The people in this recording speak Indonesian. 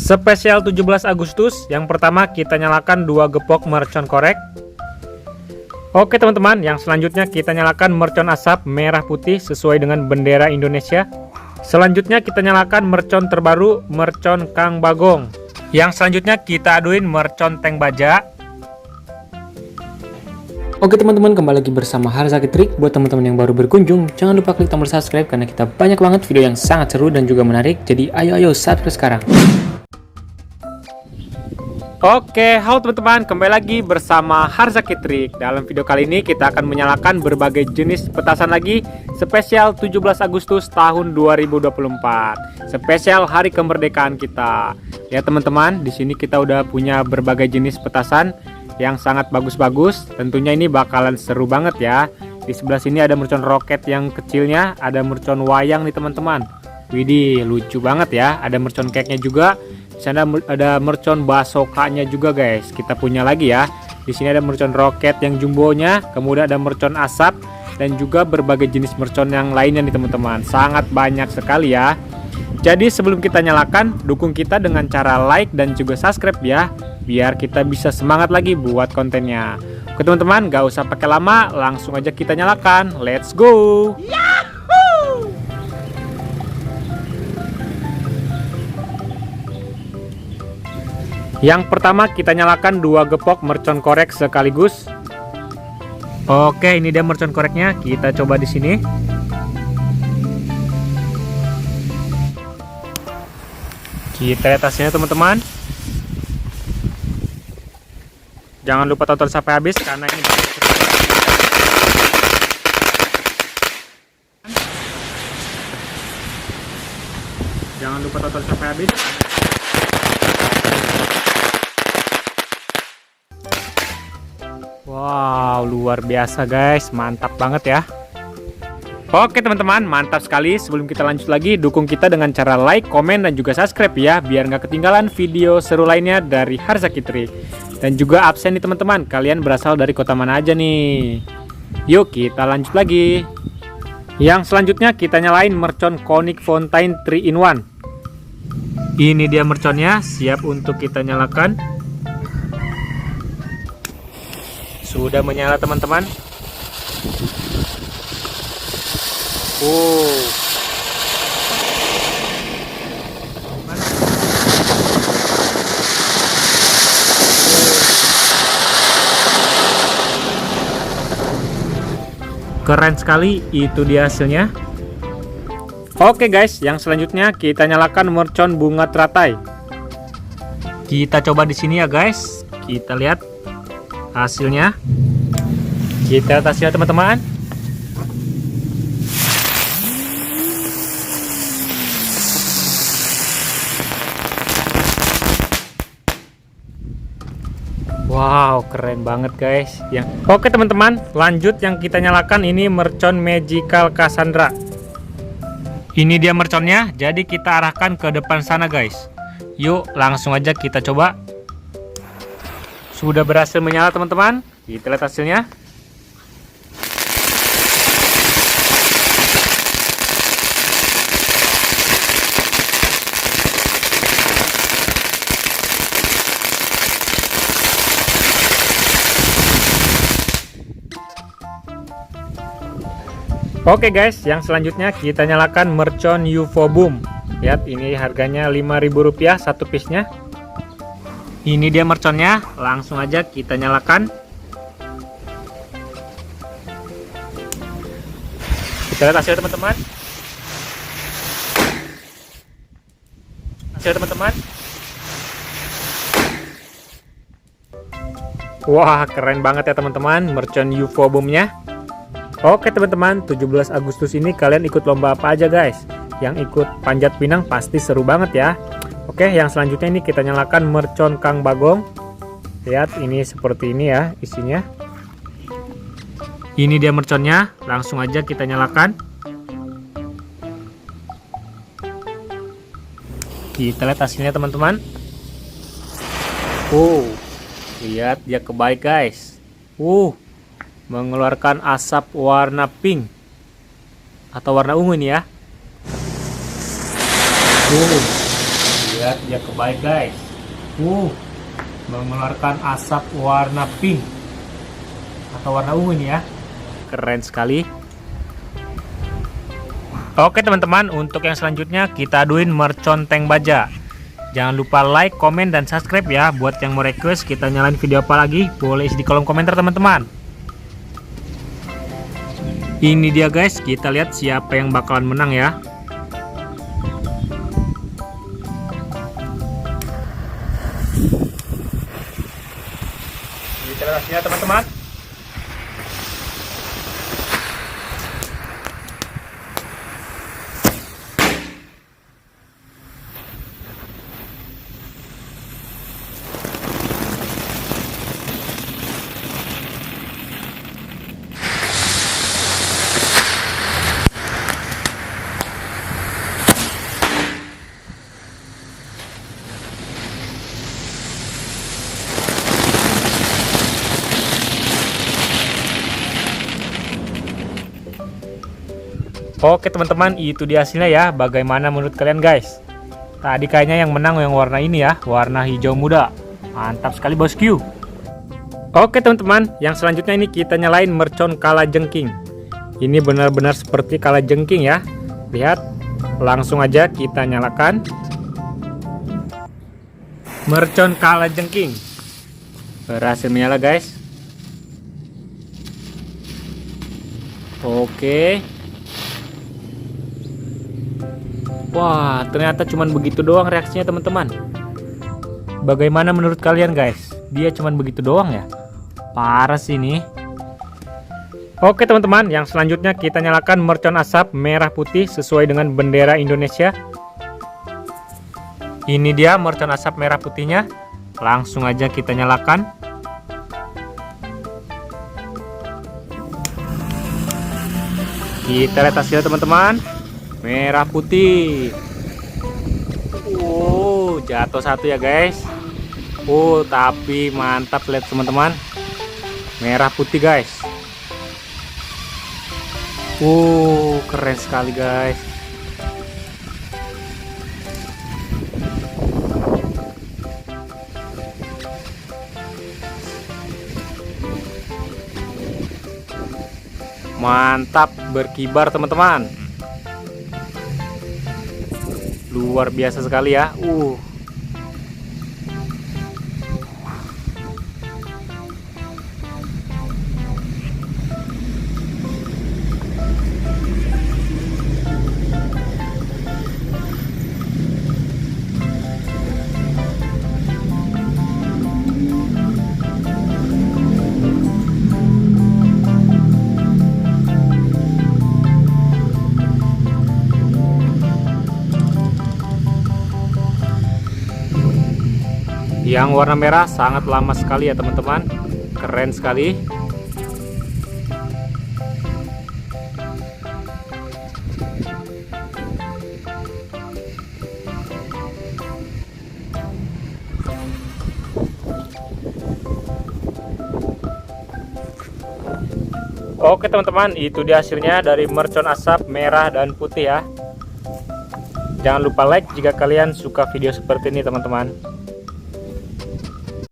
Spesial 17 Agustus, yang pertama kita nyalakan 2 gepok mercon korek. Oke teman-teman, yang selanjutnya kita nyalakan mercon asap merah putih sesuai dengan bendera Indonesia. Selanjutnya kita nyalakan mercon terbaru, mercon Kang Bagong. Yang selanjutnya kita aduin mercon tank baja. Oke teman-teman, kembali lagi bersama Harzaki Trik. Buat teman-teman yang baru berkunjung, jangan lupa klik tombol subscribe karena kita banyak banget video yang sangat seru dan juga menarik. Jadi ayo subscribe sekarang. Oke, halo teman-teman, kembali lagi bersama Harzaki Trik. Dalam video kali ini kita akan menyalakan berbagai jenis petasan lagi, spesial 17 Agustus tahun 2024. Spesial hari kemerdekaan kita. Ya teman-teman, di sini kita udah punya berbagai jenis petasan yang sangat bagus-bagus. Tentunya ini bakalan seru banget ya. Di sebelah sini ada mercon roket yang kecilnya, ada mercon wayang nih teman-teman. Widih, lucu banget ya. Ada mercon cake-nya juga. Di sana ada mercon basokanya juga guys. Kita punya lagi ya. Di sini ada mercon roket yang jumbonya, kemudian ada mercon asap dan juga berbagai jenis mercon yang lainnya nih teman-teman. Sangat banyak sekali ya. Jadi sebelum kita nyalakan, dukung kita dengan cara like dan juga subscribe ya, biar kita bisa semangat lagi buat kontennya. Oke teman-teman, gak usah pakai lama, langsung aja kita nyalakan. Let's go! Yahoo! Yang pertama kita nyalakan 2 gepok mercon korek sekaligus. Oke, ini dia mercon koreknya. Kita coba di sini. Kita lihat hasilnya teman-teman. Jangan lupa tonton sampai habis karena ini jangan lupa tonton sampai habis. Wow, luar biasa guys, mantap banget ya. Oke teman-teman, mantap sekali. Sebelum kita lanjut lagi, dukung kita dengan cara like, komen, dan juga subscribe ya, biar nggak ketinggalan video seru lainnya dari Harzaki Trik. Dan juga absen nih teman-teman, kalian berasal dari kota mana aja nih? Yuk kita lanjut lagi. Yang selanjutnya kita nyalain mercon Conic Fountain 3 in 1. Ini dia merconnya, siap untuk kita nyalakan. Sudah menyala teman-teman. Keren sekali, itu dia hasilnya. Oke guys, yang selanjutnya kita nyalakan mercon bunga teratai. Kita coba di sini ya guys. Kita lihat hasilnya. Kita lihat hasilnya teman-teman. Wow, keren banget guys. Oke teman-teman, lanjut yang kita nyalakan ini mercon Magical Cassandra. Ini dia merconnya, jadi kita arahkan ke depan sana guys. Yuk, langsung aja kita coba. Sudah berhasil menyala teman-teman. Kita lihat hasilnya. Oke guys, yang selanjutnya kita nyalakan mercon UFO Boom. Lihat, ini harganya Rp5.000 satu piece-nya. Ini dia merconnya, langsung aja kita nyalakan. Kita lihat hasil teman-teman. Hasil teman-teman. Wah, keren banget ya teman-teman, mercon UFO Boom-nya. Oke teman-teman, 17 Agustus ini kalian ikut lomba apa aja guys? Yang ikut panjat pinang pasti seru banget ya. Oke, yang selanjutnya ini kita nyalakan mercon Kang Bagong. Lihat, ini seperti ini ya isinya. Ini dia merconnya, langsung aja kita nyalakan. Kita lihat hasilnya teman-teman. Lihat dia kebaik guys. Mengeluarkan asap warna pink atau warna ungu ini ya. lihat dia kebaik guys. Mengeluarkan asap warna pink atau warna ungu ini ya. Keren sekali. Oke teman-teman, untuk yang selanjutnya kita aduin mercon tank baja. Jangan lupa like, komen, dan subscribe ya. Buat yang mau request kita nyalain video apa lagi, boleh isi di kolom komentar teman-teman. Ini dia guys, kita lihat siapa yang bakalan menang ya. Kita lihat hasilnya teman-teman. Oke teman-teman, itu dia hasilnya ya. Bagaimana menurut kalian guys? Tadi kayaknya yang menang yang warna ini ya, warna hijau muda. Mantap sekali bosku. Oke teman-teman, yang selanjutnya ini kita nyalain mercon kalajengking. Ini benar-benar seperti kalajengking ya. Lihat, langsung aja kita nyalakan mercon kalajengking. Berhasil menyala guys. Oke. Wah, ternyata cuman begitu doang reaksinya teman-teman. Bagaimana menurut kalian guys? Dia cuman begitu doang ya? Parah sih ini. Oke teman-teman, yang selanjutnya kita nyalakan mercon asap merah putih sesuai dengan bendera Indonesia. Ini dia mercon asap merah putihnya. Langsung aja kita nyalakan. Kita lihat hasilnya teman-teman. Merah putih. Jatuh satu ya guys. Tapi mantap, lihat teman-teman. Merah putih guys. Keren sekali guys. Mantap, berkibar teman-teman. Luar biasa sekali ya. Yang warna merah sangat lama sekali ya teman-teman. Keren sekali. Oke teman-teman, itu dia hasilnya dari mercon asap merah dan putih ya. Jangan lupa like jika kalian suka video seperti ini teman-teman.